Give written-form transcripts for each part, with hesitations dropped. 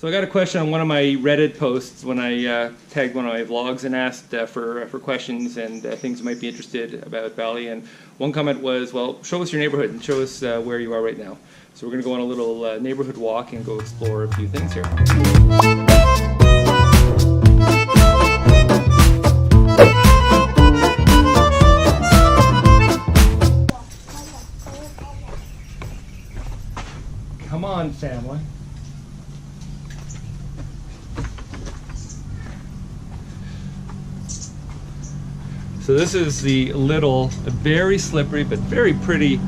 So I got a question on one of my Reddit posts when I tagged one of my vlogs and asked for questions and things you might be interested about Bali. And one comment was, well, show us your neighborhood and show us where you are right now. So we're going to go on a little neighborhood walk and go explore a few things here. Come on, family. So this is the little, very slippery but very pretty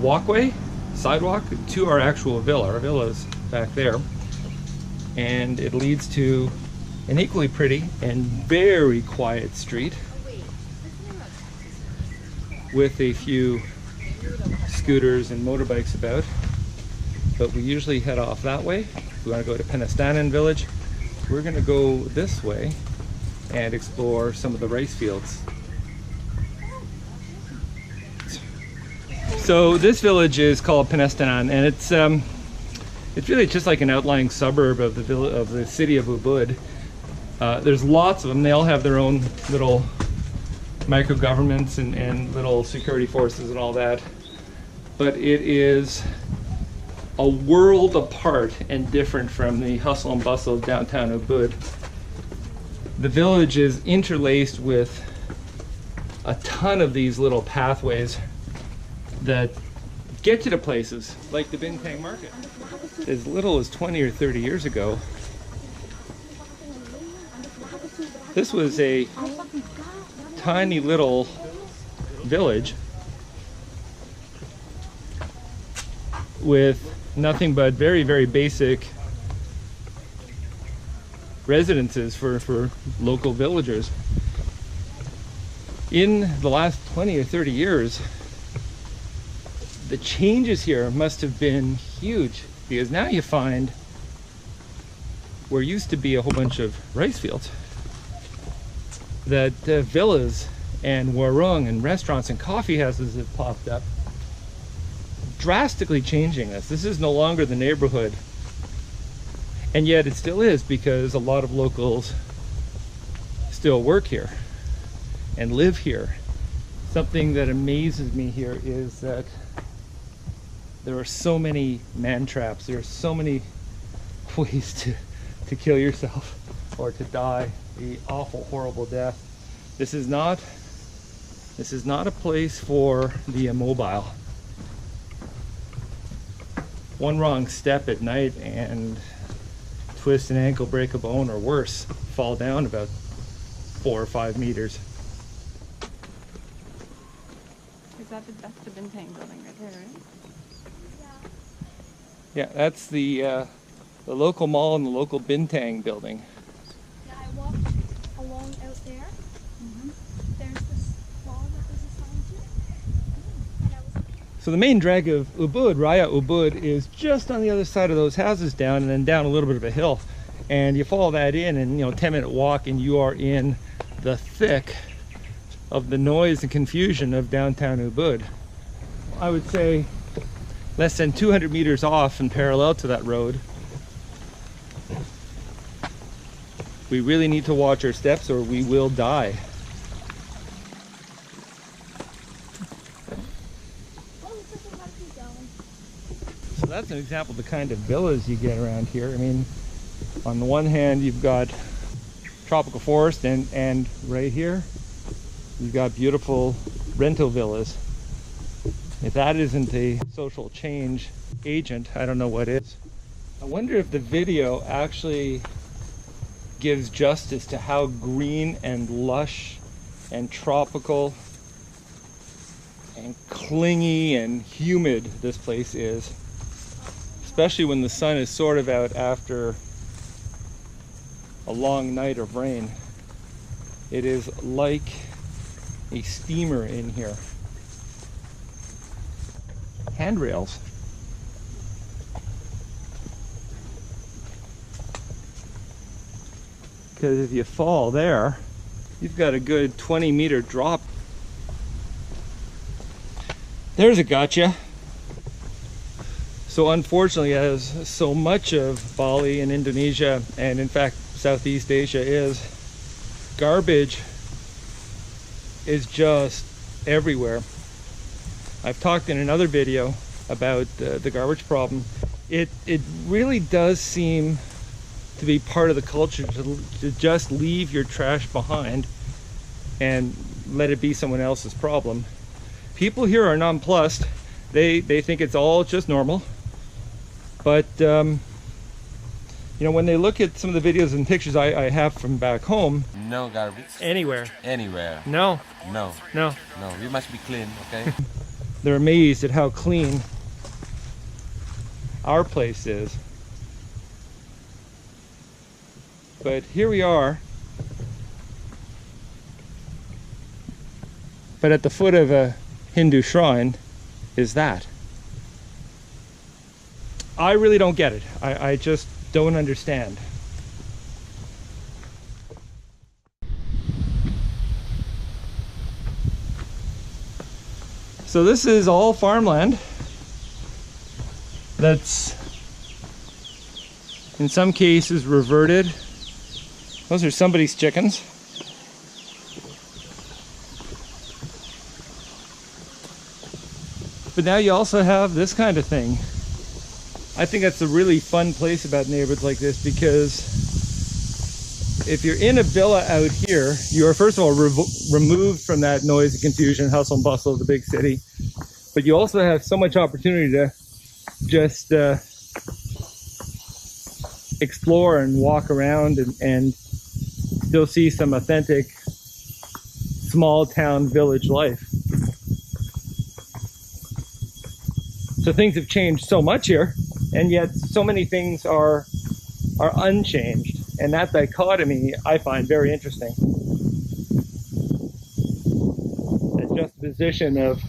walkway, sidewalk to our actual villa. Our villa is back there. And it leads to an equally pretty and very quiet street with a few scooters and motorbikes about. But we usually head off that way. If we want to go to Penestanan village, we're going to go this way and explore some of the rice fields. So this village is called Penestanan, and it's really just like an outlying suburb of the city of Ubud. There's lots of them. They all have their own little micro governments and little security forces and all that. But it is a world apart and different from the hustle and bustle of downtown Ubud. The village is interlaced with a ton of these little pathways that get you to places like the Bintang market. As little as 20 or 30 years ago, this was a tiny little village with nothing but very, very basic residences for local villagers. In the last 20 or 30 years, the changes here must have been huge, because now you find where used to be a whole bunch of rice fields, that villas and warung and restaurants and coffee houses have popped up, drastically changing this. This is no longer the neighborhood. And yet it still is, because a lot of locals still work here and live here. Something that amazes me here is that there are so many man traps. There are so many ways to kill yourself or to die the awful, horrible death. This is not a place for the immobile. One wrong step at night and twist an ankle, break a bone, or worse, fall down about 4 or 5 meters. That's the Bintang building right there, right? Yeah, that's the local mall and the local Bintang building. Yeah, I walked along out there. There's this wall that there's a sign to. And I was... So the main drag of Ubud, Raya Ubud, is just on the other side of those houses down, and then down a little bit of a hill. And you follow that in, and 10-minute walk, and you are in the thick of the noise and confusion of downtown Ubud. I would say less than 200 meters off and parallel to that road. We really need to watch our steps or we will die. So that's an example of the kind of villas you get around here. I mean, on the one hand you've got tropical forest, and right here you've got beautiful rental villas. If that isn't a social change agent, I don't know what is. I wonder if the video actually gives justice to how green and lush and tropical and clingy and humid this place is, especially when the sun is sort of out after a long night of rain. It is like a steamer in here. Handrails. Because if you fall there, you've got a good 20-meter drop. There's a gotcha. So unfortunately, as so much of Bali and Indonesia, and in fact Southeast Asia is, garbage is just everywhere. I've talked in another video about the garbage problem. It really does seem to be part of the culture to just leave your trash behind and let it be someone else's problem. People here are nonplussed. They think it's all just normal. But you know, when they look at some of the videos and pictures I have from back home, no garbage anywhere. anywhere. No. No. No. No. We must be clean, okay? They're amazed at how clean our place is. But here we are. But at the foot of a Hindu shrine is that. I really don't get it. I just don't understand. So this is all farmland that's in some cases reverted. Those are somebody's chickens. But now you also have this kind of thing. I think that's a really fun place about neighborhoods like this, because if you're in a villa out here, you are first of all removed from that noise and confusion, hustle and bustle of the big city. But you also have so much opportunity to just explore and walk around and still see some authentic small town village life. So things have changed so much here, and yet so many things are unchanged, and that dichotomy I find very interesting. That juxtaposition of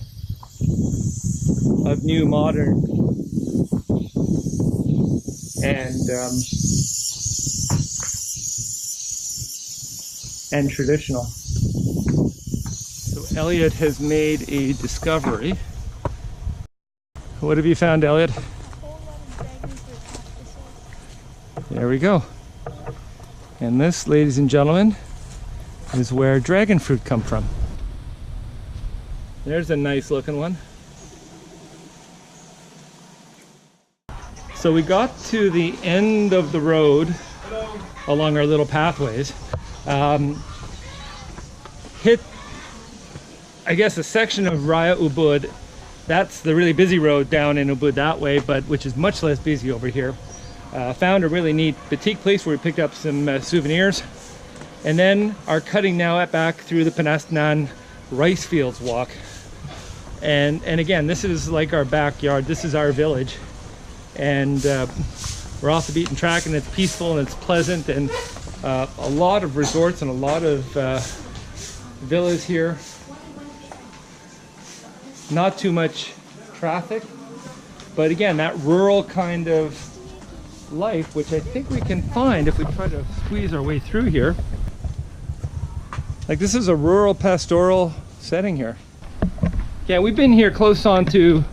new, modern, and traditional. So Elliot has made a discovery. What have you found, Elliot? There we go. And this, ladies and gentlemen, is where dragon fruit come from. There's a nice looking one. So we got to the end of the road along our little pathways. Hit, I guess, a section of Raya Ubud. That's the really busy road down in Ubud that way, but which is much less busy over here. Found a really neat boutique place where we picked up some souvenirs, and then are cutting now back through the Penestanan rice fields walk. And again, this is like our backyard. This is our village, and we're off the beaten track, and it's peaceful and it's pleasant, and a lot of resorts and a lot of villas here. Not too much traffic, but again, that rural kind of life, which I think we can find if we try to squeeze our way through here. Like, this is a rural pastoral setting here. Yeah, we've been here close on to,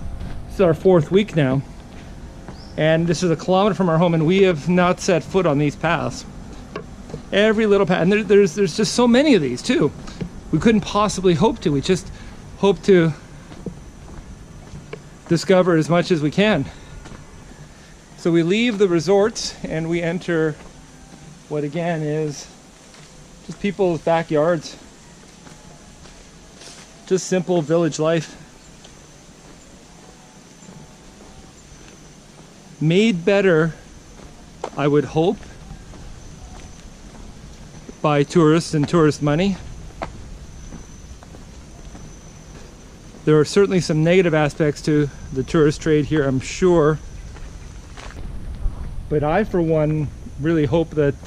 this is our 4th week now, and this is a kilometer from our home, and we have not set foot on these paths. Every little path, and there's just so many of these too. We couldn't possibly hope to. We just hope to discover as much as we can. So we leave the resorts and we enter what again is just people's backyards. Just simple village life. Made better, I would hope, by tourists and tourist money. There are certainly some negative aspects to the tourist trade here, I'm sure. But I, for one, really hope that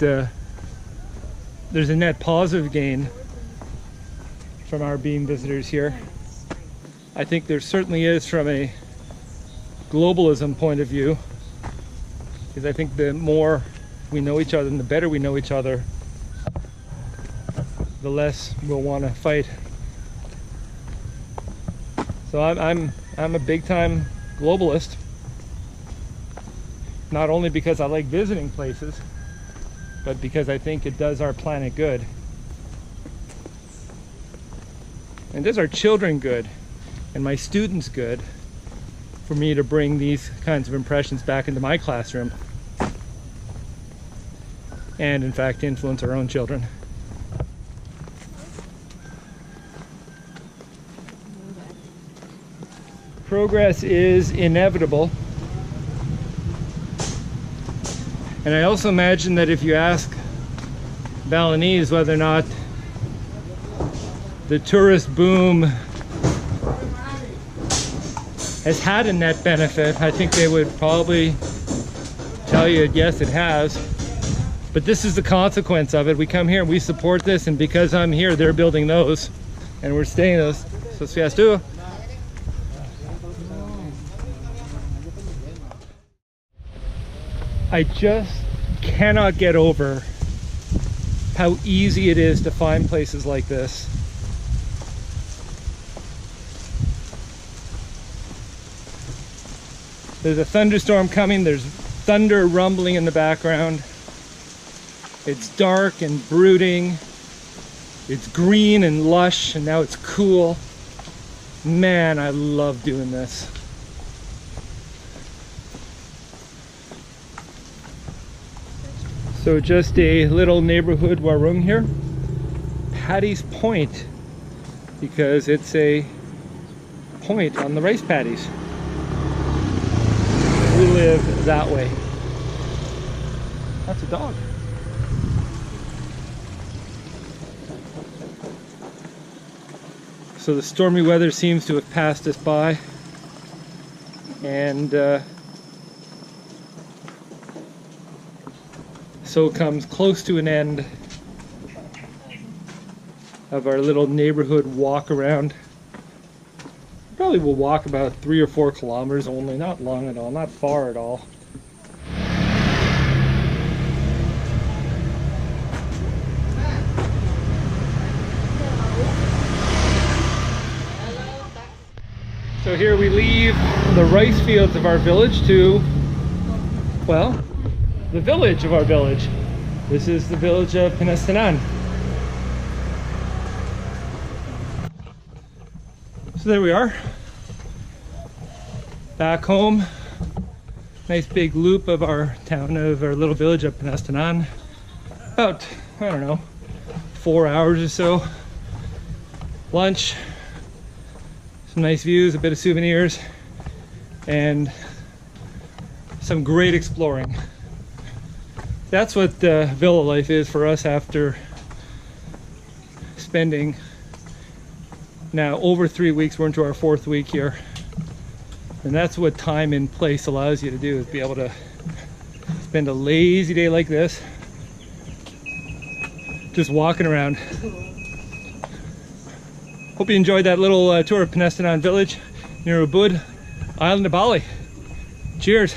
there's a net positive gain from our being visitors here. I think there certainly is from a globalism point of view, because I think the more we know each other and the better we know each other, the less we'll want to fight. So I'm a big time globalist. not only because I like visiting places, but because I think it does our planet good. And does our children good, and my students good, for me to bring these kinds of impressions back into my classroom. And in fact, influence our own children. Progress is inevitable. And I also imagine that if you ask Balinese whether or not the tourist boom has had a net benefit, I think they would probably tell you yes, it has. But this is the consequence of it. We come here and we support this, and because I'm here, they're building those and we're staying those. So sviastu. I just cannot get over how easy it is to find places like this. There's a thunderstorm coming, there's thunder rumbling in the background. It's dark and brooding. It's green and lush, and now it's cool. Man, I love doing this. So just a little neighborhood warung here. Paddy's Point, because it's a point on the rice paddies. We live that way. That's a dog. So the stormy weather seems to have passed us by, and so comes close to an end of our little neighborhood walk around. Probably will walk about 3 or 4 kilometers only, not long at all, not far at all. So here we leave the rice fields of our village to, well, the village of our village. This is the village of Penestanan. So there we are, back home. Nice big loop of our town, of our little village of Penestanan. About, I don't know, 4 hours or so. Lunch, some nice views, a bit of souvenirs, and some great exploring. That's what villa life is for us after spending now over 3 weeks. We're into our 4th week here, and that's what time and place allows you to do, is be able to spend a lazy day like this just walking around. Hope you enjoyed that little tour of Penestanan village near Ubud, island of Bali. Cheers.